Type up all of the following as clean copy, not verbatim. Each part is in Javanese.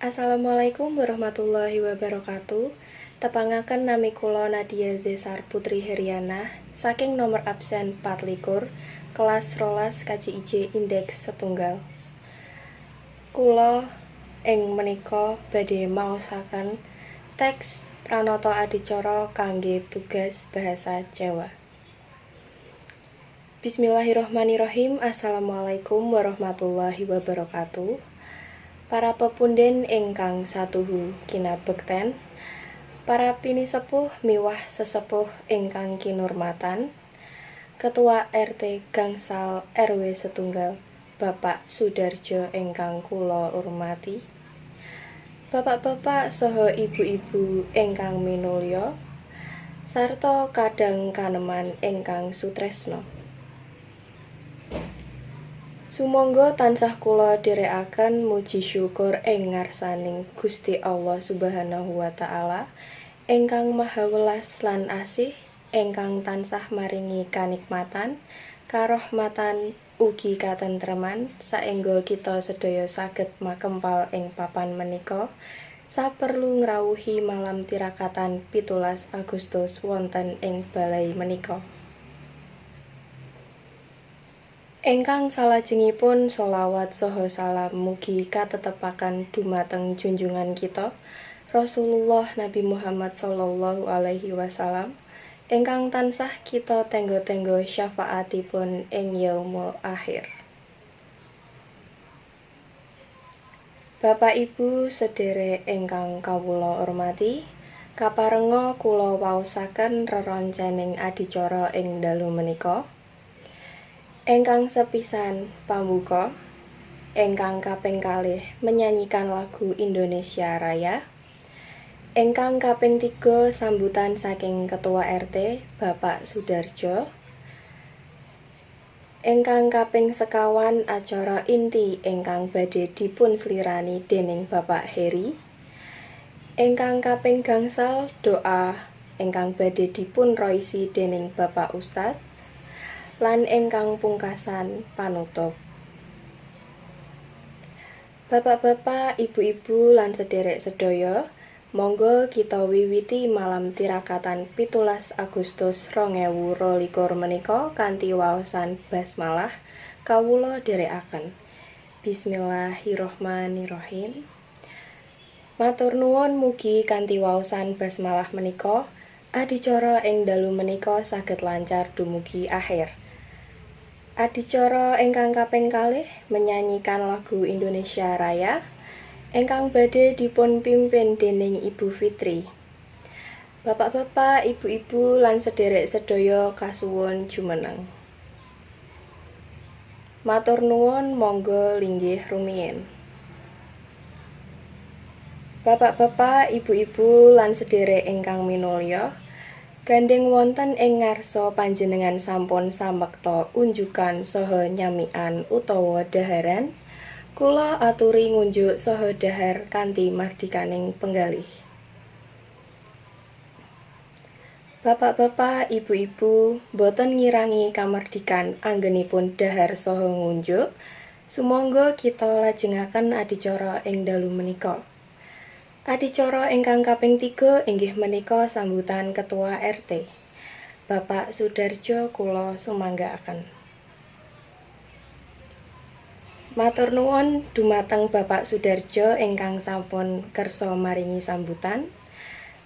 Assalamualaikum warahmatullahi wabarakatuh. Tepangaken nami kula Nadia Zesar Putri Heriana saking nomor absen 24 kelas rolas KJIJ Indeks setunggal. Kula ing menika badhe maosaken teks pranata adicara kangge tugas bahasa Jawa. Bismillahirrahmanirrahim. Assalamualaikum warahmatullahi wabarakatuh. Para pepunden ingkang satuhu kinabekten, para pinisepuh miwah sesepuh ingkang kinurmatan, Ketua RT Gangsal RW setunggal Bapak Sudarjo ingkang kula urmati, Bapak-bapak saha ibu-ibu ingkang minulya, sarta kadang kaneman ingkang sutresna. Sumangga tansah kula dherekaken muji syukur ing ngarsaning Gusti Allah Subhanahu wa taala ingkang Maha Welas lan Asih, ingkang tansah maringi kanikmatan, karahmatan ugi katentreman saengga kita sedaya saged makempal ing papan menika saperlu ngrawuhi malam tirakatan 17 Agustus wonten ing balai menika. Ingkang salajengipun sholawat saha salam mugi katetepaken dumateng junjungan kita Rasulullah Nabi Muhammad sallallahu alaihi wasallam ingkang tansah kita tenggo-tenggo syafaatipun ing yaumul akhir. Bapak Ibu sedherek ingkang kawula hormati, kaparenga kula waosaken reroncening adicara ing dalu menika. Ingkang sepisan pambuka, ingkang kaping kalih menyanyikan lagu Indonesia Raya, ingkang kaping 3 sambutan saking Ketua RT Bapak Sudarjo, ingkang kaping sekawan acara inti ingkang badhe dipun slirani dening Bapak Heri, ingkang kaping gangsal doa ingkang badhe dipun roisi dening Bapak Ustadz, lan ingkang pungkasan panutup. Bapak-bapak, ibu-ibu lan sederek sedaya, monggo kita wiwiti malam tirakatan 17 Agustus 2022 menika kanthi waosan basmalah kawula dherekaken. Bismillahirrahmanirrahim. Matur nuwun mugi kanthi waosan basmalah menika adicara ing dalu menika saged lancar dumugi akhir. Adicara ingkang kaping kalih menyanyikan lagu Indonesia Raya ingkang badhe dipun pimpin dening Ibu Fitri. Bapak-bapak, ibu-ibu lan sederek sedaya kasuwun jumeneng. Matur nuwun, monggo linggih rumiyin. Bapak-bapak, ibu-ibu lan sederek ingkang minulya, gandeng wonten ing ngarsa panjenengan sampun samekta unjukan saha nyamikan utawa dhaharan, kula aturi ngunjuk saha dhahar kanthi mardikaning penggalih. Bapak-bapak, ibu-ibu, boten ngirangi kamardikan anggenipun dhahar saha ngunjuk, sumangga kita lajengaken adicara ing dalu menika. Adicara ingkang kaping 3 inggih menika sambutan Ketua RT Bapak Sudarjo kula sumanggaaken. Matur nuwun dumateng Bapak Sudarjo ingkang sampun kersa maringi sambutan.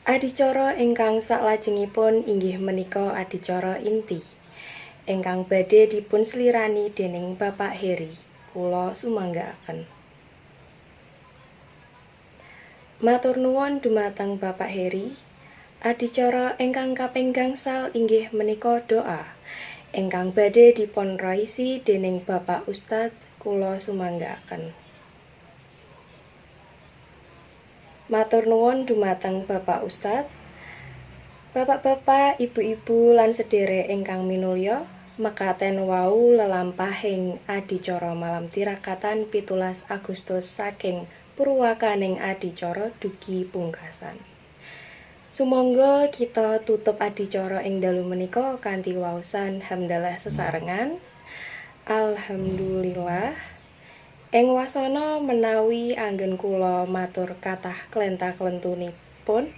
Adicara ingkang saklajengipun inggih menika adicara inti ingkang badhe dipun slirani dening Bapak Heri. Kula sumanggaaken. Matur nuwun dumateng Bapak Heri. Adicara ingkang kaping gangsal inggih menika doa ingkang badhe dipun raisi dening Bapak Ustadz. Kula sumanggaaken. Matur nuwun dumateng Bapak Ustadz. Bapak-bapak, ibu-ibu lan sederek ingkang minulya, mekaten wau lelampahing adicara malam tirakatan 17 Agustus saking purwakaning adicara dugi pungkasan. Sumangga kita tutup adicara ing dalu menika kanthi waosan hamdalah sesarengan. Alhamdulillah Ing wasana menawi anggen kula matur kathah klenta-klentunipun,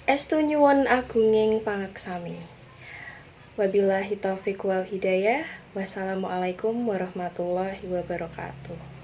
estu nyuwun agunging pangaksami. Wabillahi taufiq wal hidayah. Wassalamualaikum warahmatullahi wabarakatuh.